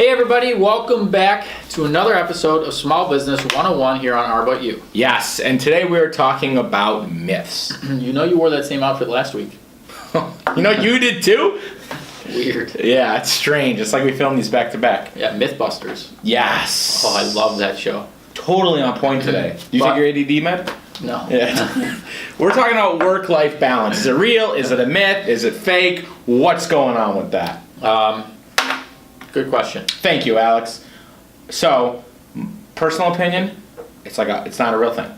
Hey everybody, welcome back to another episode of Small Business 101 here on Our About You. Yes, and today we are talking about myths. You know you wore that same outfit last week. You know you did too? Weird. Yeah, it's strange. It's like we filmed these back to back. Yeah, Mythbusters. Yes. Oh, I love that show. Totally on point today. Do you think you're ADD, Med? No. Yeah. We're talking about work-life balance. Is it real? Is it a myth? Is it fake? What's going on with that? Good question. Thank you, Alex. So, personal opinion, it's not a real thing,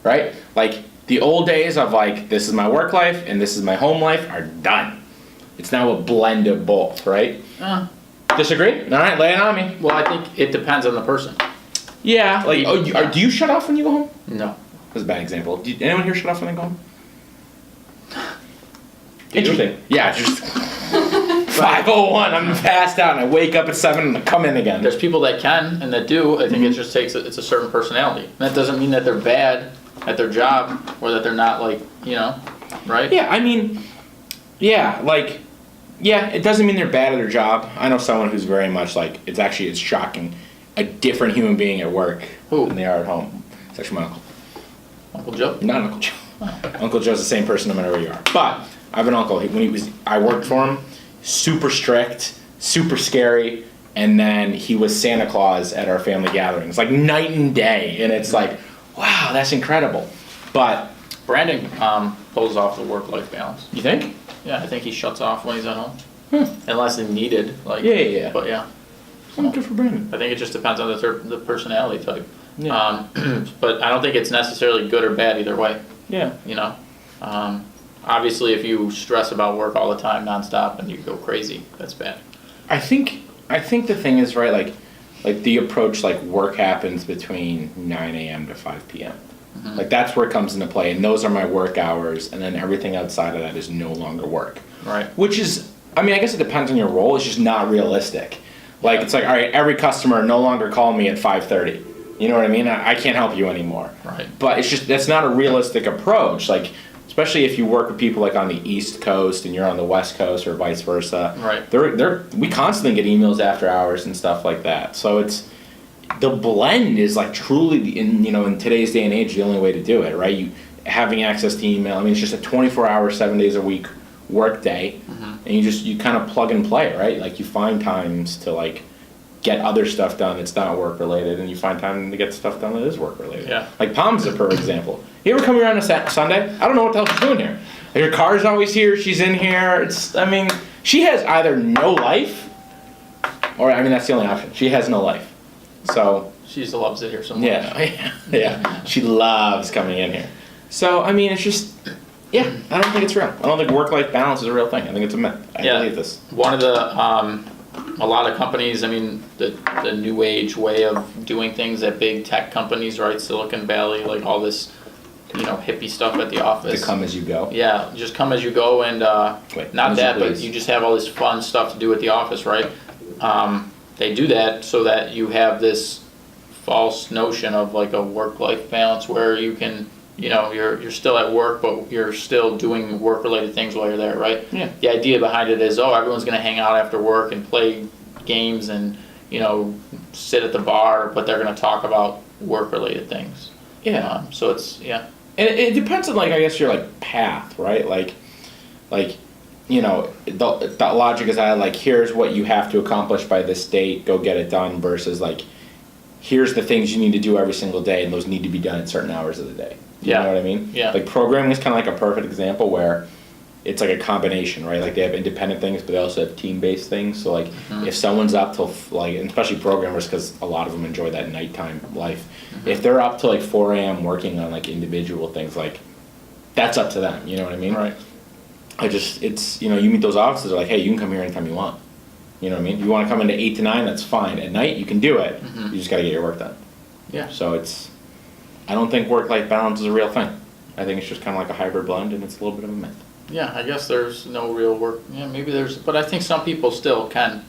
right? Like the old days of like this is my work life and this is my home life are done. It's now a blend of both, right? Disagree? All right, lay it on me. Well, I think it depends on the person. Yeah. Like, do you shut off when you go home? No. That's a bad example. Anyone here shut off when they go home? Interesting. Yeah, just 5:01. I'm passed out, and I wake up at 7 and I come in again. There's people that can and that do. I think it just takes it's a certain personality. And that doesn't mean that they're bad at their job or that they're not like, right? Yeah, I mean, it doesn't mean they're bad at their job. I know someone who's very much like, it's shocking, a different human being at work than they are at home. It's actually my uncle. Uncle Joe? Not Uncle Joe. Uncle Joe's the same person no matter where you are. But I have an uncle. I worked for him, super strict, super scary, and then he was Santa Claus at our family gatherings, like night and day. And it's like, wow, that's incredible. But Brandon pulls off the work-life balance. you think? Yeah, I think he shuts off when he's at home. Unless needed. Like, Yeah. But yeah. Good for Brandon. I think it just depends on the personality type. Yeah. But I don't think it's necessarily good or bad either way. Yeah. Obviously, if you stress about work all the time, nonstop, and you go crazy, that's bad. I think the thing is, right, like the approach, like work happens between 9 a.m. to 5 p.m. Mm-hmm. Like that's where it comes into play, and those are my work hours, and then everything outside of that is no longer work. Right. Which is, I mean, I guess it depends on your role. It's just not realistic. Like it's like, all right, every customer no longer call me at 5:30. You know what I mean? I can't help you anymore. Right. But it's just that's not a realistic approach. Like especially if you work with people like on the East Coast and you're on the West Coast or vice versa. Right. We constantly get emails after hours and stuff like that. So it's the blend is like truly in today's day and age the only way to do it, right? You having access to email. I mean, it's just a 24-hour, 7 days a week work day, and you kind of plug and play, right? Like you find times to like get other stuff done that's not work related, and you find time to get stuff done that is work related. Yeah. Like Palm's a perfect example. You ever come here on a Sunday? I don't know what the hell she's doing here. Her car's always here. She's in here. She has either no life, or that's the only option. She has no life. So She just loves it here so much. yeah. She loves coming in here. So it's just. Yeah, I don't think it's real. I don't think work-life balance is a real thing. I think it's a myth. I believe this. One of the a lot of companies, the new age way of doing things at big tech companies, right? Silicon Valley, like all this, hippie stuff at the office. To come as you go. Yeah, just come as you go, and not that, but you just have all this fun stuff to do at the office, right? They do that so that you have this false notion of like a work-life balance where you can, you're still at work, but you're still doing work-related things while you're there, right? Yeah. The idea behind it is, everyone's going to hang out after work and play games and, sit at the bar, but they're going to talk about work-related things. Yeah. So it's, yeah. And it depends on, like, I guess your, like, path, right? Like, the logic is like, here's what you have to accomplish by this date, go get it done, versus, like, here's the things you need to do every single day, and those need to be done at certain hours of the day. You know what I mean? Yeah. Like programming is kind of like a perfect example where it's like a combination, right? Like they have independent things, but they also have team-based things. So like if someone's up till like, and especially programmers, because a lot of them enjoy that nighttime life. If they're up till like 4 a.m. working on like individual things, like that's up to them. You know what I mean? Right. It's you meet those offices, they're like, hey, you can come here anytime you want. You know what I mean? You want to come into 8 to 9, that's fine. At night, you can do it. You just got to get your work done. Yeah. So I don't think work-life balance is a real thing. I think it's just kind of like a hybrid blend, and it's a little bit of a myth. Yeah, I guess there's no real work. Yeah, maybe there's, but I think some people still can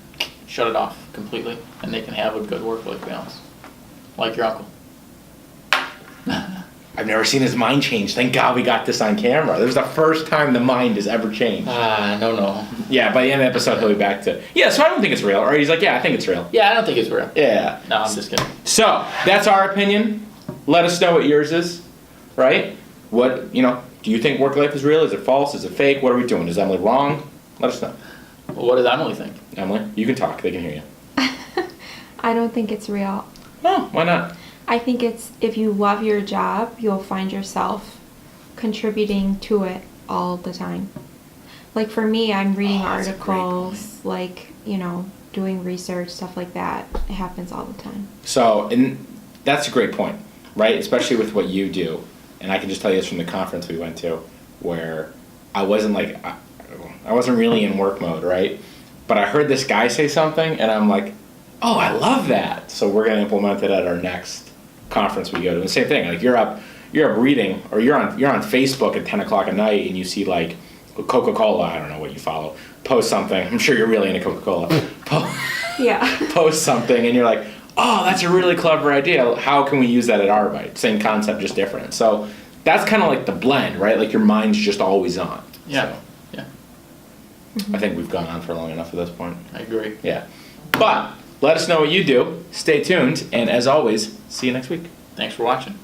shut it off completely, and they can have a good work-life balance, like your uncle. I've never seen his mind change. Thank God we got this on camera. This was the first time the mind has ever changed. No. Yeah, by the end of the episode, he'll be back to, yeah, so I don't think it's real. Or he's like, yeah, I think it's real. Yeah, I don't think it's real. Yeah. No, I'm just kidding. So, that's our opinion. Let us know what yours is, right? What, do you think work life is real? Is it false? Is it fake? What are we doing? Is Emily wrong? Let us know. Well, what does Emily think? Emily, you can talk. They can hear you. I don't think it's real. No, why not? I think it's, if you love your job, you'll find yourself contributing to it all the time. Like for me, I'm reading That's a great articles, like, doing research, stuff like that. It happens all the time. So, and that's a great point, right? Especially with what you do. And I can just tell you this from the conference we went to, where I wasn't I wasn't really in work mode, right? But I heard this guy say something, and I'm like, oh, I love that. So we're gonna implement it at our next conference we go to. And the same thing, like you're up reading, or you're on Facebook at 10 o'clock at night, and you see like Coca-Cola, I don't know what you follow, post something. I'm sure you're really into Coca-Cola. Yeah. Post something, and you're like, oh, that's a really clever idea. How can we use that at Arbite? Same concept, just different. So that's kind of like the blend, right? Like your mind's just always on. Yeah. So Yeah. I think we've gone on for long enough at this point. I agree. Yeah. But let us know what you do. Stay tuned. And as always, see you next week. Thanks for watching.